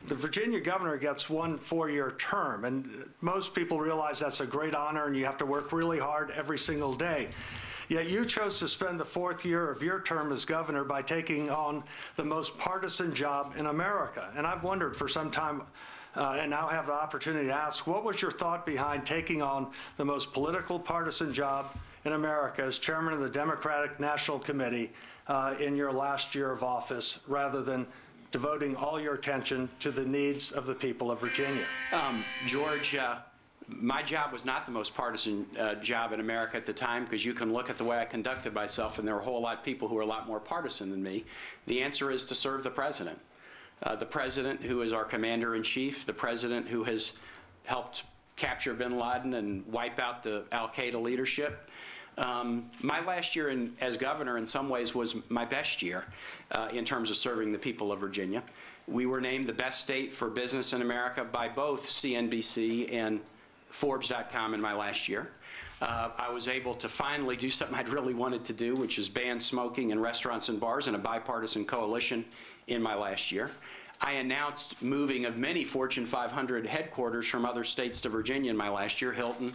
the Virginia governor gets one 4-year term, and most people realize that's a great honor and you have to work really hard every single day. Yet you chose to spend the 4th year of your term as governor by taking on the most partisan job in America. And I've wondered for some time, and now have the opportunity to ask, what was your thought behind taking on the most political partisan job in America as chairman of the Democratic National Committee in your last year of office, rather than devoting all your attention to the needs of the people of Virginia? George, my job was not the most partisan job in America at the time, because you can look at the way I conducted myself and there were a whole lot of people who were a lot more partisan than me. The answer is to serve the president. The president who is our commander-in-chief, the president who has helped capture bin Laden and wipe out the al-Qaeda leadership. My last year as governor in some ways was my best year in terms of serving the people of Virginia. We were named the best state for business in America by both CNBC and Forbes.com in my last year. I was able to finally do something I'd really wanted to do, which is ban smoking in restaurants and bars, in a bipartisan coalition in my last year. I announced moving of many Fortune 500 headquarters from other states to Virginia in my last year. Hilton,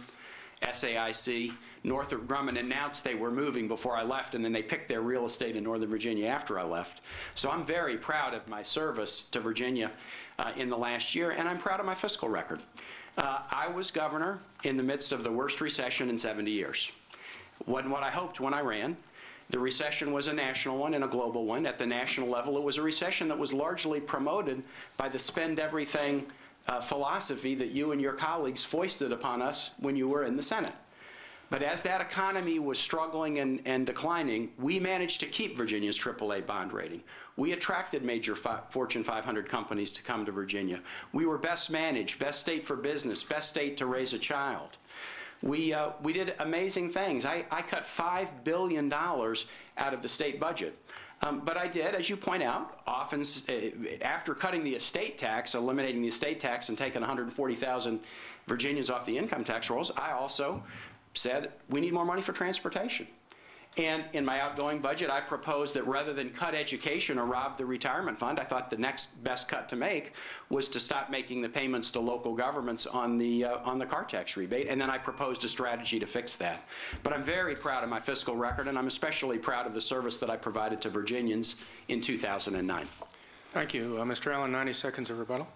SAIC, Northrop Grumman announced they were moving before I left, and then they picked their real estate in Northern Virginia after I left. So I'm very proud of my service to Virginia in the last year, and I'm proud of my fiscal record. I was governor in the midst of the worst recession in 70 years. Wasn't what I hoped when I ran. The recession was a national one and a global one. At the national level, it was a recession that was largely promoted by the spend everything philosophy that you and your colleagues foisted upon us when you were in the Senate. But as that economy was struggling and declining, we managed to keep Virginia's AAA bond rating. We attracted major Fortune 500 companies to come to Virginia. We were best managed, best state for business, best state to raise a child. We did amazing things. I cut $5 billion out of the state budget. But I did, as you point out, often after cutting the estate tax, eliminating the estate tax and taking 140,000 Virginians off the income tax rolls, I also said we need more money for transportation. And in my outgoing budget, I proposed that rather than cut education or rob the retirement fund, I thought the next best cut to make was to stop making the payments to local governments on the car tax rebate, and then I proposed a strategy to fix that. But I'm very proud of my fiscal record, and I'm especially proud of the service that I provided to Virginians in 2009. Thank you. Mr. Allen, 90 seconds of rebuttal.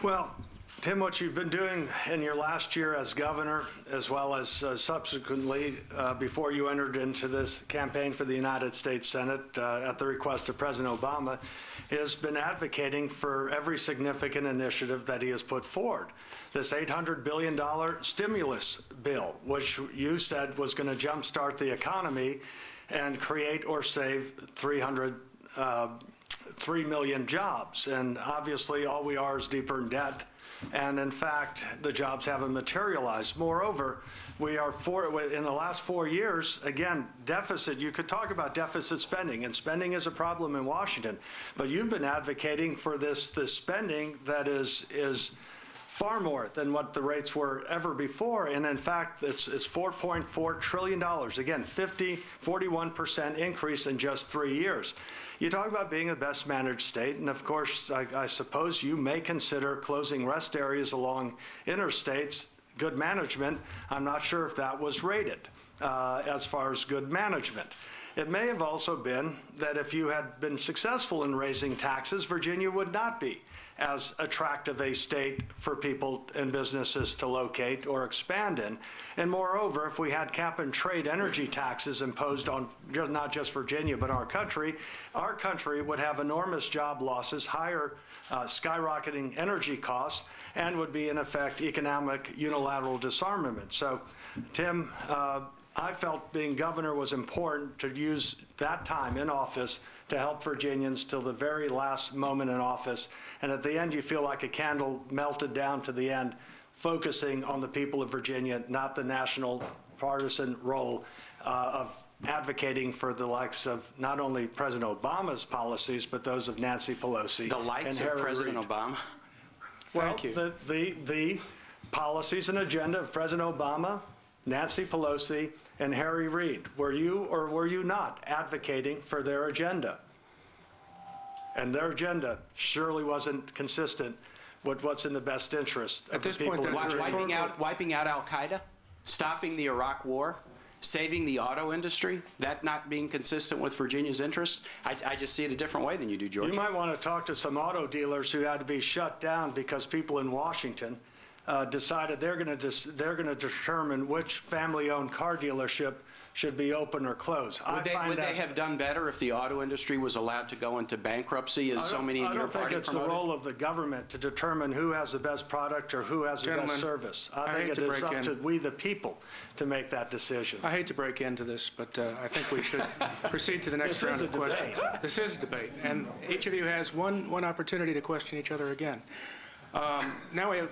Well, Tim, what you've been doing in your last year as governor, as well as subsequently before you entered into this campaign for the United States Senate at the request of President Obama, has been advocating for every significant initiative that he has put forward. This $800 billion stimulus bill, which you said was going to jumpstart the economy and create or save 3 million jobs. And obviously, all we are is deeper in debt. And in fact, the jobs haven't materialized. Moreover, we are in the last 4 years, again, deficit. You could talk about deficit spending, and spending is a problem in Washington. But you've been advocating for this spending that is far more than what the rates were ever before. And in fact, it's $4.4 trillion. Again, 41% increase in just 3 years. You talk about being the best managed state, and of course, I suppose you may consider closing rest areas along interstates good management. I'm not sure if that was rated as far as good management. It may have also been that if you had been successful in raising taxes, Virginia would not be as attractive a state for people and businesses to locate or expand in. And moreover, if we had cap and trade energy taxes imposed on not just Virginia, but our country would have enormous job losses, higher skyrocketing energy costs, and would be in effect economic unilateral disarmament. So, Tim, I felt being governor was important to use that time in office to help Virginians till the very last moment in office. And at the end, you feel like a candle melted down to the end, focusing on the people of Virginia, not the national partisan role of advocating for the likes of not only President Obama's policies, but those of Nancy Pelosi. The likes of President Obama? Well, the policies and agenda of President Obama, Nancy Pelosi, and Harry Reid. Were you or were you not advocating for their agenda? And their agenda surely wasn't consistent with what's in the best interest of At the this point, people. there's in a Virginia. Wiping out Al-Qaeda, stopping the Iraq War, saving the auto industry, that not being consistent with Virginia's interest? I just see it a different way than you do, George. You might want to talk to some auto dealers who had to be shut down because people in Washington decided they're going to determine which family-owned car dealership should be open or closed. Would they have done better if the auto industry was allowed to go into bankruptcy, as so many in your party I don't think it's promoted? the role of the government to determine who has the best product or who has the Gentlemen, best service. I I think hate it to is break up in. to we, the people, to make that decision. I hate to break into this, but I think we should proceed to the next This round is of a debate. questions. This is a debate, and each of you has one opportunity to question each other again. Now we have